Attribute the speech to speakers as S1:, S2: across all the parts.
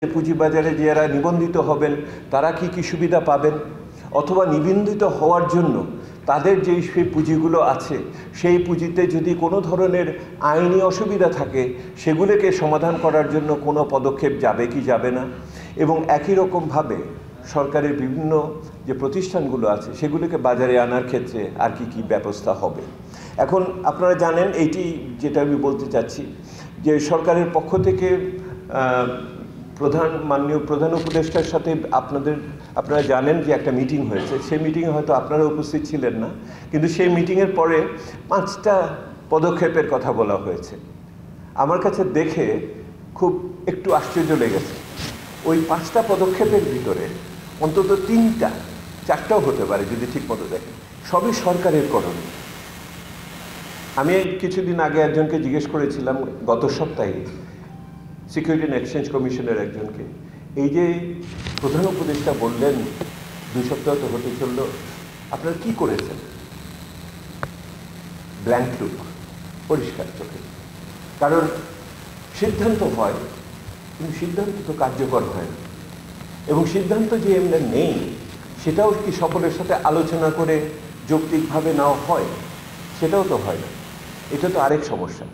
S1: পুঁজিবাজারে যারা নিবন্ধিত হবেন তারা কি সুবিধা পাবেন, অথবা নিবন্ধিত হওয়ার জন্য তাদের যেই সেই পুঁজিগুলো আছে সেই পুঁজিতে যদি কোনো ধরনের আইনি অসুবিধা থাকে সেগুলোকে সমাধান করার জন্য কোনো পদক্ষেপ যাবে কি যাবে না, এবং একই রকমভাবে সরকারের বিভিন্ন যে প্রতিষ্ঠানগুলো আছে সেগুলোকে বাজারে আনার ক্ষেত্রে আর কি ব্যবস্থা হবে। এখন আপনারা জানেন এইটি যেটা আমি বলতে চাচ্ছি যে সরকারের পক্ষ থেকে মাননীয় প্রধান উপদেষ্টার সাথে আপনারা জানেন যে একটা মিটিং হয়েছে। সেই মিটিংয়ে হয়তো আপনারা উপস্থিত ছিলেন না, কিন্তু সেই মিটিংয়ের পরে 5টা পদক্ষেপের কথা বলা হয়েছে। আমার কাছে দেখে খুব একটু আশ্চর্য লেগেছে। ওই 5টা পদক্ষেপের ভিতরে অন্তত 4টাও হতে পারে যদি ঠিক মতো দেখেন, সবই সরকারের করণীয়। আমি কিছুদিন আগে একজনকে জিজ্ঞেস করেছিলাম, গত সপ্তাহে সিকিউরিটি অ্যান্ড এক্সচেঞ্জ কমিশনের একজনকে, এই যে প্রধান উপদেষ্টা বললেন 2 সপ্তাহ তো হতে চলল, আপনারা কি করেছেন? ব্ল্যাঙ্ক লুক, পরিষ্কার চোখে। কারণ সিদ্ধান্ত হয় কিন্তু সিদ্ধান্ত তো কার্যকর হয় না, এবং সিদ্ধান্ত যে এমনি নেই সেটাও কি সকলের সাথে আলোচনা করে যৌক্তিকভাবে নেওয়া হয়, সেটাও তো হয় না। এটা তো আরেক সমস্যা।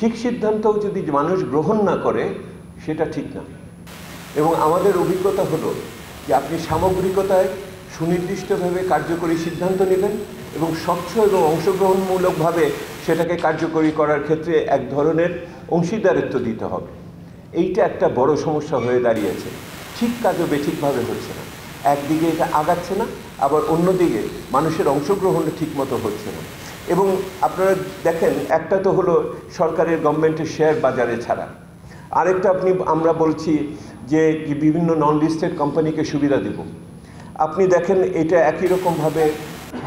S1: ঠিক সিদ্ধান্তও যদি মানুষ গ্রহণ না করে সেটা ঠিক না। এবং আমাদের অভিজ্ঞতা হলো যে আপনি সামগ্রিকতায় সুনির্দিষ্টভাবে কার্যকরী সিদ্ধান্ত নেবেন এবং স্বচ্ছ এবং অংশগ্রহণমূলকভাবে সেটাকে কার্যকরী করার ক্ষেত্রে এক ধরনের অংশীদারিত্ব দিতে হবে। এইটা একটা বড় সমস্যা হয়ে দাঁড়িয়েছে। ঠিক কাজও বেঠিকভাবে হচ্ছে না, একদিকে এটা আগাচ্ছে না, আবার অন্যদিকে মানুষের অংশগ্রহণটা ঠিকমতো হচ্ছে না। এবং আপনারা দেখেন, একটা তো হলো সরকারের গভর্নমেন্টের শেয়ার বাজারে ছাড়া, আরেকটা আমরা বলছি যে বিভিন্ন নন লিস্টেড কোম্পানিকে সুবিধা দেব। আপনি দেখেন এটা একই রকমভাবে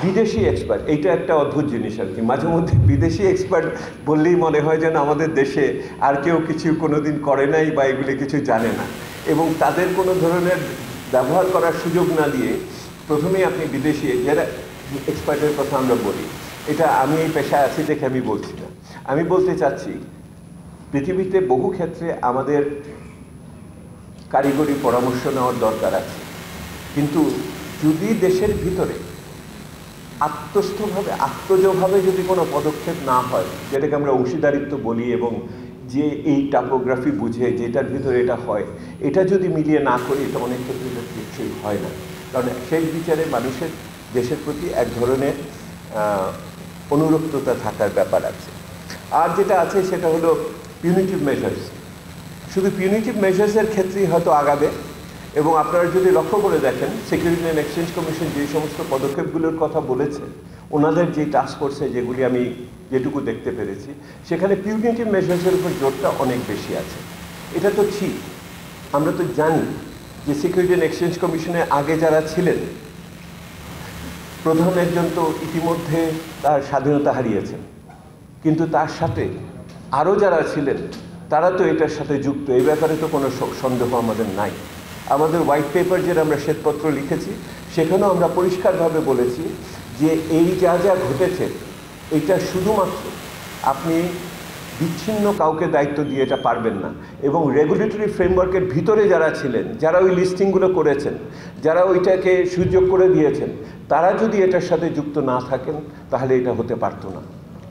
S1: বিদেশি এক্সপার্ট, এইটা একটা অদ্ভুত জিনিস আর কি। মাঝে মধ্যে বিদেশি এক্সপার্ট বললেই মনে হয় যেন আমাদের দেশে আর কেউ কিছু কোনোদিন করে নাই বা এগুলি কিছু জানে না, এবং তাদের কোনো ধরনের ব্যবহার করার সুযোগ না দিয়ে প্রথমেই আপনি বিদেশি যারা এক্সপার্টের কথা আমরা বলি। এটা আমি এই পেশায় আছি দেখে আমি বলছি না, আমি বলতে চাচ্ছি পৃথিবীতে বহু ক্ষেত্রে আমাদের কারিগরি পরামর্শ নেওয়ার দরকার আছে, কিন্তু যদি দেশের ভিতরে আত্মজভাবে যদি কোনো পদক্ষেপ না হয়, যেটাকে আমরা অংশীদারিত্ব বলি, এবং যে এই টাপোগ্রাফি বুঝে যেটার ভিতরে এটা হয়, এটা যদি মিলিয়ে না করি এটা অনেক ক্ষেত্রে এটা টেকসই হয় না। কারণ সেই বিচারে মানুষের দেশের প্রতি এক ধরনের অনুরক্ততা থাকার ব্যাপার আছে। আর যেটা আছে সেটা হলো পিউনিটিভ মেজার্স। শুধু পিউনিটিভ মেজার্সের ক্ষেত্রেই হয়তো আগাবে, এবং আপনারা যদি লক্ষ্য করে দেখেন সিকিউরিটি অ্যান্ড এক্সচেঞ্জ কমিশন যে সমস্ত পদক্ষেপগুলোর কথা বলেছে, ওনাদের যে টাস্ক ফোর্সে যেগুলি আমি যেটুকু দেখতে পেরেছি, সেখানে পিউনিটিভ মেজার্সের উপর জোরটা অনেক বেশি আছে। এটা তো ঠিক, আমরা তো জানি যে সিকিউরিটি অ্যান্ড এক্সচেঞ্জ কমিশনে আগে যারা ছিলেন, প্রধান একজন তো ইতিমধ্যে তার স্বাধীনতা হারিয়েছেন, কিন্তু তার সাথে আরও যারা ছিলেন তারা তো এটার সাথে যুক্ত, এই ব্যাপারে তো কোনো সন্দেহ আমাদের নাই। আমাদের হোয়াইট পেপার যেটা আমরা শ্বেতপত্র লিখেছি সেখানেও আমরা পরিষ্কারভাবে বলেছি যে এই যা ঘটেছে এটা শুধুমাত্র আপনি বিচ্ছিন্ন কাউকে দায়িত্ব দিয়ে এটা পারবেন না, এবং রেগুলেটরি ফ্রেমওয়ার্কের ভিতরে যারা ছিলেন, যারা ওই লিস্টিংগুলো করেছেন, যারা ওইটাকে সুযোগ করে দিয়েছেন, তারা যদি এটার সাথে যুক্ত না থাকেন তাহলে এটা হতে পারতো না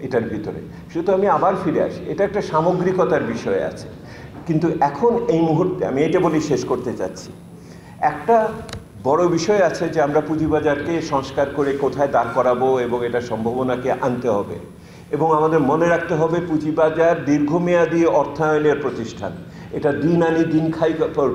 S1: এটার ভিতরে। শুধু আমি আবার ফিরে আসি, এটা একটা সামগ্রিকতার বিষয় আছে। কিন্তু এখন এই মুহূর্তে আমি এটা বলি শেষ করতে চাচ্ছি, একটা বড় বিষয় আছে যে আমরা পুঁজিবাজারকে সংস্কার করে কোথায় দাঁড় করাবো এবং এটা সম্ভাবনাকে আনতে হবে, এবং আমাদের মনে রাখতে হবে পুঁজিবাজার দীর্ঘমেয়াদী অর্থায়নের প্রতিষ্ঠান, এটা দিন আনি দিন খাই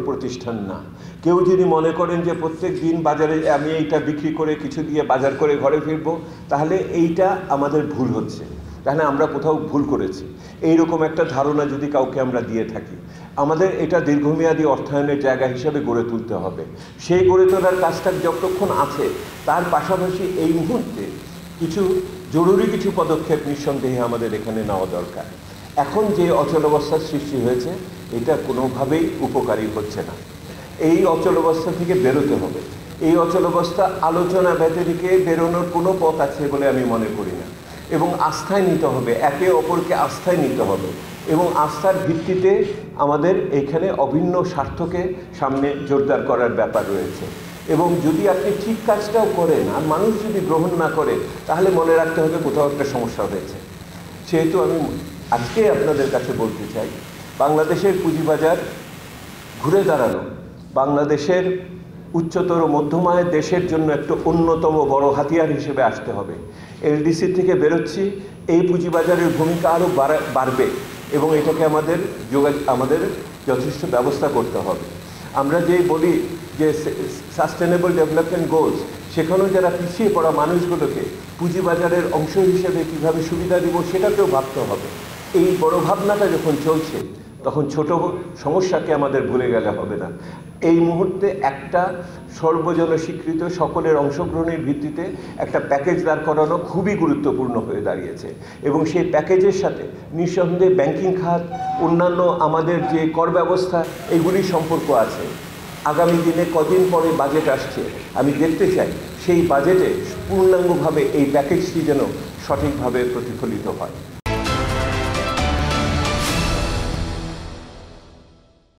S1: প্রতিষ্ঠান না। কেউ যদি মনে করেন যে প্রত্যেক দিন বাজারে আমি এইটা বিক্রি করে কিছু দিয়ে বাজার করে ঘরে ফিরবো, তাহলে এইটা আমাদের ভুল হচ্ছে, তাহলে আমরা কোথাও ভুল করেছি। এইরকম একটা ধারণা যদি কাউকে আমরা দিয়ে থাকি, আমাদের এটা দীর্ঘমেয়াদী অর্থায়নের জায়গা হিসেবে গড়ে তুলতে হবে। সেই গড়ে তোলার কাজটা যতক্ষণ আছে, তার পাশাপাশি এই মুহূর্তে জরুরি কিছু পদক্ষেপ নিঃসন্দেহে আমাদের এখানে নেওয়া দরকার। এখন যে অচলাবস্থার সৃষ্টি হয়েছে এটা কোনোভাবেই উপকারী হচ্ছে না। এই অচলাবস্থা থেকে বেরোতে হবে। এই অচলাবস্থা আলোচনা ব্যতিরেকে বেরোনোর কোনো পথ আছে বলে আমি মনে করি না, এবং আস্থায় নিতে হবে, একে অপরকে আস্থায় নিতে হবে। এবং আস্থার ভিত্তিতে আমাদের এখানে অভিন্ন স্বার্থকে সামনে জোরদার করার ব্যাপার রয়েছে। এবং যদি আপনি ঠিক কাজটাও করেন আর মানুষ যদি গ্রহণ না করে, তাহলে মনে রাখতে হবে কোথাও একটা সমস্যা হয়েছে। সেহেতু আমি আজকে আপনাদের কাছে বলতে চাই, বাংলাদেশের পুঁজিবাজার ঘুরে দাঁড়ানো বাংলাদেশের উচ্চতর মধ্যম আয়ের দেশের জন্য একটা অন্যতম বড় হাতিয়ার হিসেবে আসতে হবে। এলডিসি থেকে বেরোচ্ছি, এই পুঁজিবাজারের ভূমিকা আরও বাড়বে এবং এটাকে আমাদের যথেষ্ট ব্যবস্থা করতে হবে। আমরা যে বলি যে সাস্টেনেবল ডেভেলপমেন্ট গোলস, সেখানেও যারা পিছিয়ে পড়া মানুষগুলোকে পুঁজিবাজারের অংশ হিসেবে কীভাবে সুবিধা দিব সেটাকেও ভাবতে হবে। এই বড় ভাবনাটা যখন চলছে, তখন ছোট সমস্যাকে আমাদের ভুলে গেলে হবে না। এই মুহূর্তে একটা সর্বজন স্বীকৃত সকলের অংশগ্রহণের ভিত্তিতে একটা প্যাকেজ দাঁড় করানো খুবই গুরুত্বপূর্ণ হয়ে দাঁড়িয়েছে এবং সেই প্যাকেজের সাথে নিঃসন্দেহে ব্যাংকিং খাত, অন্যান্য আমাদের যে কর ব্যবস্থা, এগুলির সম্পর্ক আছে। আগামী দিনে কদিন পরে বাজেট আসছে, আমি দেখতে চাই সেই বাজেটে পূর্ণাঙ্গভাবে এই প্যাকেজটি যেন সঠিকভাবে প্রতিফলিত হয়।